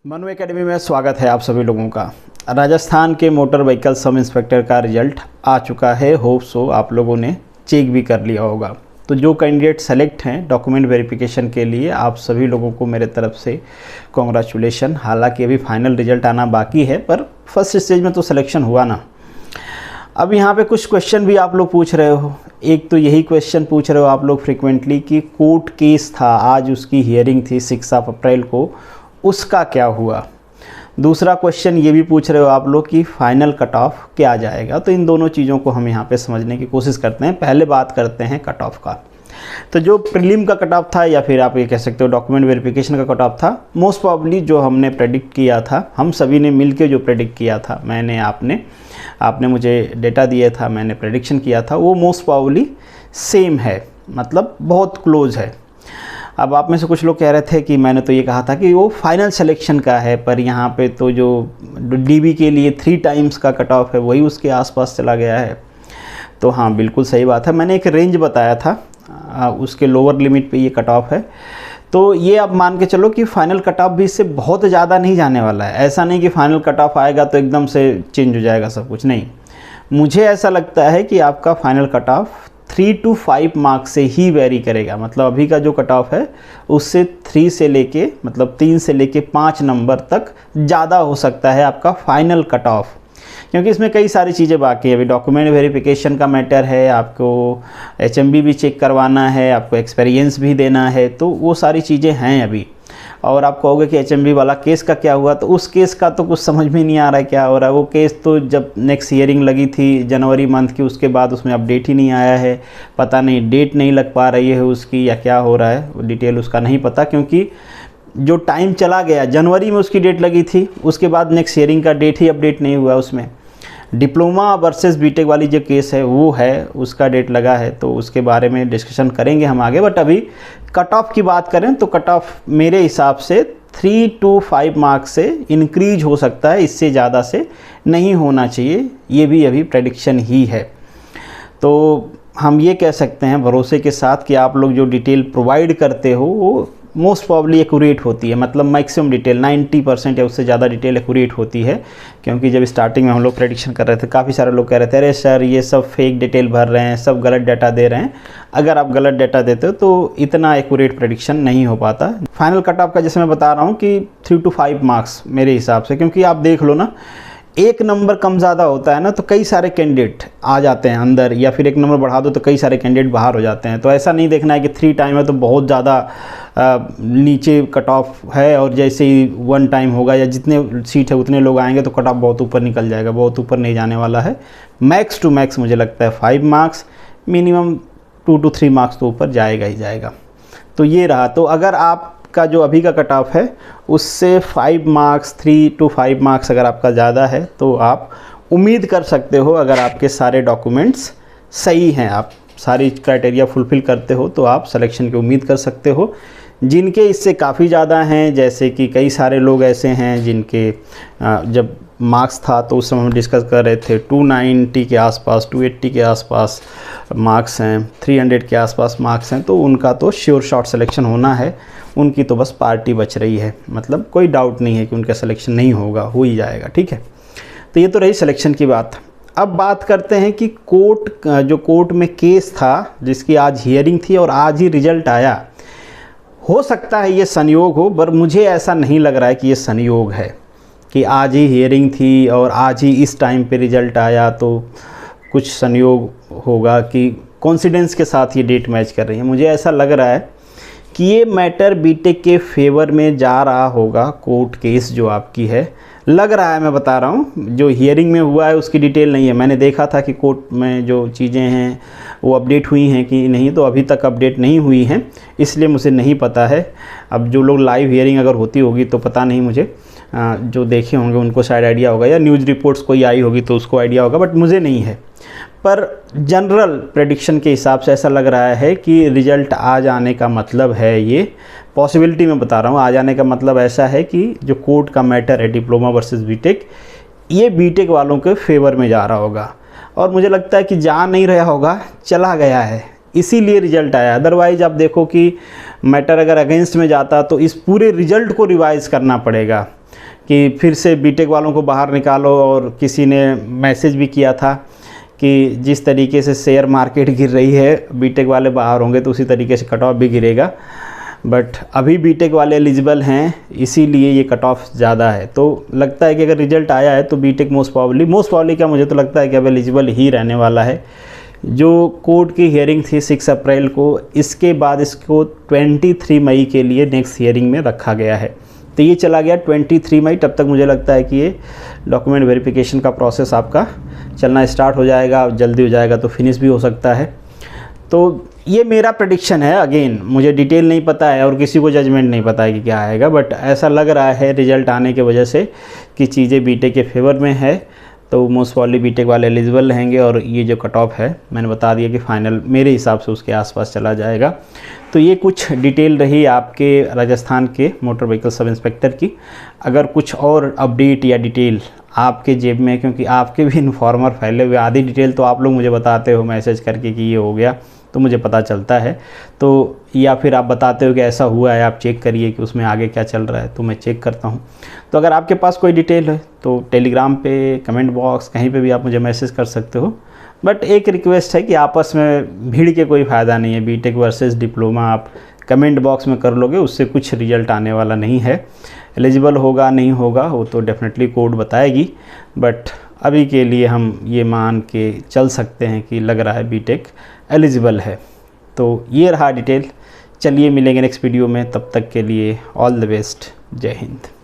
Manu academy में स्वागत है आप सभी लोगों का। राजस्थान के मोटर व्हीकल सब इंस्पेक्टर का रिजल्ट आ चुका है। होप सो आप लोगों ने चेक भी कर लिया होगा। तो जो कैंडिडेट सेलेक्ट हैं डॉक्यूमेंट वेरिफिकेशन के लिए, आप सभी लोगों को मेरे तरफ से कॉन्ग्रेचुलेशन। हालांकि अभी फाइनल रिजल्ट आना बाकी है, पर फर्स्ट स्टेज में तो सिलेक्शन हुआ ना। अब यहाँ पे कुछ क्वेश्चन भी आप लोग पूछ रहे हो। एक तो यही क्वेश्चन पूछ रहे हो आप लोग फ्रिक्वेंटली कि कोर्ट केस था, आज उसकी हियरिंग थी 6 अप्रैल को, उसका क्या हुआ। दूसरा क्वेश्चन ये भी पूछ रहे हो आप लोग कि फाइनल कट ऑफ क्या जाएगा। तो इन दोनों चीज़ों को हम यहाँ पे समझने की कोशिश करते हैं। पहले बात करते हैं कट ऑफ का। तो जो प्रीलिम का कट ऑफ था, या फिर आप ये कह सकते हो डॉक्यूमेंट वेरिफिकेशन का कट ऑफ था, मोस्ट प्रॉब्ली जो हमने प्रेडिक्ट किया था, हम सभी ने मिलके जो प्रेडिक्ट किया था, आपने मुझे डेटा दिया था, मैंने प्रेडिक्शन किया था, वो मोस्ट प्रॉब्ली सेम है, मतलब बहुत क्लोज है। अब आप में से कुछ लोग कह रहे थे कि मैंने तो ये कहा था कि वो फाइनल सिलेक्शन का है, पर यहाँ पे तो जो डीबी के लिए 3 टाइम्स का कट ऑफ है वही उसके आसपास चला गया है। तो हाँ, बिल्कुल सही बात है। मैंने एक रेंज बताया था, उसके लोअर लिमिट पे ये कट ऑफ है। तो ये आप मान के चलो कि फाइनल कट ऑफ भी इससे बहुत ज़्यादा नहीं जाने वाला है। ऐसा नहीं कि फाइनल कट ऑफ आएगा तो एकदम से चेंज हो जाएगा सब कुछ, नहीं। मुझे ऐसा लगता है कि आपका final cut off 3 to 5 marks से ही वेरी करेगा। मतलब अभी का जो कट ऑफ है उससे 3 से लेके, मतलब 3 से लेके 5 नंबर तक ज़्यादा हो सकता है आपका फाइनल कट ऑफ, क्योंकि इसमें कई सारी चीज़ें बाकी है। अभी डॉक्यूमेंट वेरिफिकेशन का मैटर है, आपको HMB भी चेक करवाना है, आपको एक्सपीरियंस भी देना है, तो वो सारी चीज़ें हैं अभी। और आप कहोगे कि HMB वाला केस का क्या हुआ, तो उस केस का तो कुछ समझ में नहीं आ रहा है क्या हो रहा है। वो केस तो जब नेक्स्ट हियरिंग लगी थी जनवरी मंथ की, उसके बाद उसमें अपडेट ही नहीं आया है। पता नहीं डेट नहीं लग पा रही है उसकी, या क्या हो रहा है, डिटेल उसका नहीं पता, क्योंकि जो टाइम चला गया, जनवरी में उसकी डेट लगी थी, उसके बाद नेक्स्ट हियरिंग का डेट ही अपडेट नहीं हुआ उसमें। डिप्लोमा वर्सेस बीटेक वाली जो केस है वो है, उसका डेट लगा है, तो उसके बारे में डिस्कशन करेंगे हम आगे। बट अभी कट ऑफ की बात करें तो कट ऑफ मेरे हिसाब से 3 to 5 मार्क्स से इंक्रीज हो सकता है, इससे ज़्यादा से नहीं होना चाहिए। ये भी अभी प्रेडिक्शन ही है। तो हम ये कह सकते हैं भरोसे के साथ कि आप लोग जो डिटेल प्रोवाइड करते हो वो मोस्ट प्रॉब्ली एक्यूरेट होती है। मतलब मैक्सिमम डिटेल 90% या उससे ज़्यादा डिटेल एक्यूरेट होती है। क्योंकि जब स्टार्टिंग में हम लोग प्रेडिक्शन कर रहे थे, काफ़ी सारे लोग कह रहे थे अरे सर ये सब फेक डिटेल भर रहे हैं, सब गलत डाटा दे रहे हैं। अगर आप गलत डाटा देते हो तो इतना एक्यूरेट प्रेडिक्शन नहीं हो पाता। फाइनल कट ऑफ का जैसे मैं बता रहा हूँ कि 3 to 5 मार्क्स मेरे हिसाब से, क्योंकि आप देख लो ना, एक नंबर कम ज़्यादा होता है ना तो कई सारे कैंडिडेट आ जाते हैं अंदर, या फिर एक नंबर बढ़ा दो तो कई सारे कैंडिडेट बाहर हो जाते हैं। तो ऐसा नहीं देखना है कि 3 टाइम है तो बहुत ज़्यादा नीचे कट ऑफ है, और जैसे ही 1 टाइम होगा या जितने सीट है उतने लोग आएंगे तो कट ऑफ बहुत ऊपर निकल जाएगा। बहुत ऊपर नहीं जाने वाला है। मैक्स टू मैक्स मुझे लगता है 5 मार्क्स, मिनिमम 2 to 3 मार्क्स तो ऊपर जाएगा ही जाएगा। तो ये रहा। तो अगर आप का जो अभी का कट ऑफ है उससे 5 मार्क्स, 3 to 5 मार्क्स अगर आपका ज़्यादा है तो आप उम्मीद कर सकते हो, अगर आपके सारे डॉक्यूमेंट्स सही हैं, आप सारी क्राइटेरिया फुलफ़िल करते हो, तो आप सिलेक्शन की उम्मीद कर सकते हो। जिनके इससे काफ़ी ज़्यादा हैं, जैसे कि कई सारे लोग ऐसे हैं जिनके जब मार्क्स था तो उस समय हम डिस्कस कर रहे थे 290 के आसपास, 280 के आसपास मार्क्स हैं, 300 के आसपास मार्क्स हैं, तो उनका तो श्योर शॉट सिलेक्शन होना है। उनकी तो बस पार्टी बच रही है, मतलब कोई डाउट नहीं है कि उनका सिलेक्शन नहीं होगा, हो ही जाएगा। ठीक है, तो ये तो रही सिलेक्शन की बात। अब बात करते हैं कि कोर्ट में केस था जिसकी आज हियरिंग थी और आज ही रिजल्ट आया। हो सकता है ये संयोग हो, पर मुझे ऐसा नहीं लग रहा है कि ये संयोग है कि आज ही हियरिंग थी और आज ही इस टाइम पे रिज़ल्ट आया। तो कुछ संयोग होगा कि कोइंसिडेंस के साथ ये डेट मैच कर रही है। मुझे ऐसा लग रहा है कि ये मैटर बीटेक के फेवर में जा रहा होगा। कोर्ट केस जो आपकी है, लग रहा है, मैं बता रहा हूँ, जो हियरिंग में हुआ है उसकी डिटेल नहीं है। मैंने देखा था कि कोर्ट में जो चीज़ें हैं वो अपडेट हुई हैं कि नहीं, तो अभी तक अपडेट नहीं हुई हैं, इसलिए मुझे नहीं पता है। अब जो लोग लाइव हियरिंग अगर होती होगी तो पता नहीं मुझे, जो देखे होंगे उनको शायद आइडिया होगा, या न्यूज़ रिपोर्ट्स कोई आई होगी तो उसको आइडिया होगा, बट मुझे नहीं है। पर जनरल प्रेडिक्शन के हिसाब से ऐसा लग रहा है कि रिज़ल्ट आ जाने का मतलब है, ये पॉसिबिलिटी मैं बता रहा हूँ, आ जाने का मतलब ऐसा है कि जो कोर्ट का मैटर है डिप्लोमा वर्सेस बीटेक, ये बीटेक वालों के फेवर में जा रहा होगा। और मुझे लगता है कि जा नहीं रहा होगा, चला गया है। इसीलिए रिजल्ट आया। अदरवाइज़ आप देखो कि मैटर अगर अगेंस्ट में जाता तो इस पूरे रिजल्ट को रिवाइज़ करना पड़ेगा कि फिर से बीटेक वालों को बाहर निकालो। और किसी ने मैसेज भी किया था कि जिस तरीके से शेयर मार्केट गिर रही है, बीटेक वाले बाहर होंगे तो उसी तरीके से कट ऑफ भी गिरेगा। बट अभी बीटेक वाले एलिजिबल हैं, इसीलिए ये कट ऑफ ज़्यादा है। तो लगता है कि अगर रिजल्ट आया है तो बीटेक मोस्ट प्रॉब्ली क्या, मुझे तो लगता है कि अब एलिजिबल ही रहने वाला है। जो कोर्ट की हियरिंग थी 6 अप्रैल को, इसके बाद इसको 23 मई के लिए नेक्स्ट हियरिंग में रखा गया है। तो ये चला गया 23 मई। तब तक मुझे लगता है कि ये डॉक्यूमेंट वेरिफिकेशन का प्रोसेस आपका चलना स्टार्ट हो जाएगा, जल्दी हो जाएगा तो फिनिश भी हो सकता है। तो ये मेरा प्रेडिक्शन है। अगेन मुझे डिटेल नहीं पता है और किसी को जजमेंट नहीं पता है कि क्या आएगा, बट ऐसा लग रहा है रिजल्ट आने की वजह से कि चीज़ें बीटेक के फेवर में है, तो मोस्ट प्रॉब्ली बीटेक वाले एलिजिबल रहेंगे। और ये जो कट ऑफ है मैंने बता दिया कि फाइनल मेरे हिसाब से उसके आसपास चला जाएगा। तो ये कुछ डिटेल रही आपके राजस्थान के मोटर व्हीकल सब इंस्पेक्टर की। अगर कुछ और अपडेट या डिटेल आपके जेब में, क्योंकि आपके भी इन्फॉर्मर फैले हुए, आधी डिटेल तो आप लोग मुझे बताते हो मैसेज करके कि ये हो गया, तो मुझे पता चलता है। तो या फिर आप बताते हो कि ऐसा हुआ है, आप चेक करिए कि उसमें आगे क्या चल रहा है, तो मैं चेक करता हूँ। तो अगर आपके पास कोई डिटेल है तो टेलीग्राम पे, कमेंट बॉक्स, कहीं पे भी आप मुझे मैसेज कर सकते हो। बट एक रिक्वेस्ट है कि आपस में भीड़ के कोई फ़ायदा नहीं है। बीटेक वर्सेस डिप्लोमा आप कमेंट बॉक्स में कर लोगे, उससे कुछ रिजल्ट आने वाला नहीं है। एलिजिबल होगा नहीं होगा वो तो डेफिनेटली कोर्ट बताएगी, बट अभी के लिए हम ये मान के चल सकते हैं कि लग रहा है बीटेक एलिजिबल है। तो ये रहा डिटेल। चलिए मिलेंगे नेक्स्ट वीडियो में, तब तक के लिए ऑल द बेस्ट। जय हिंद।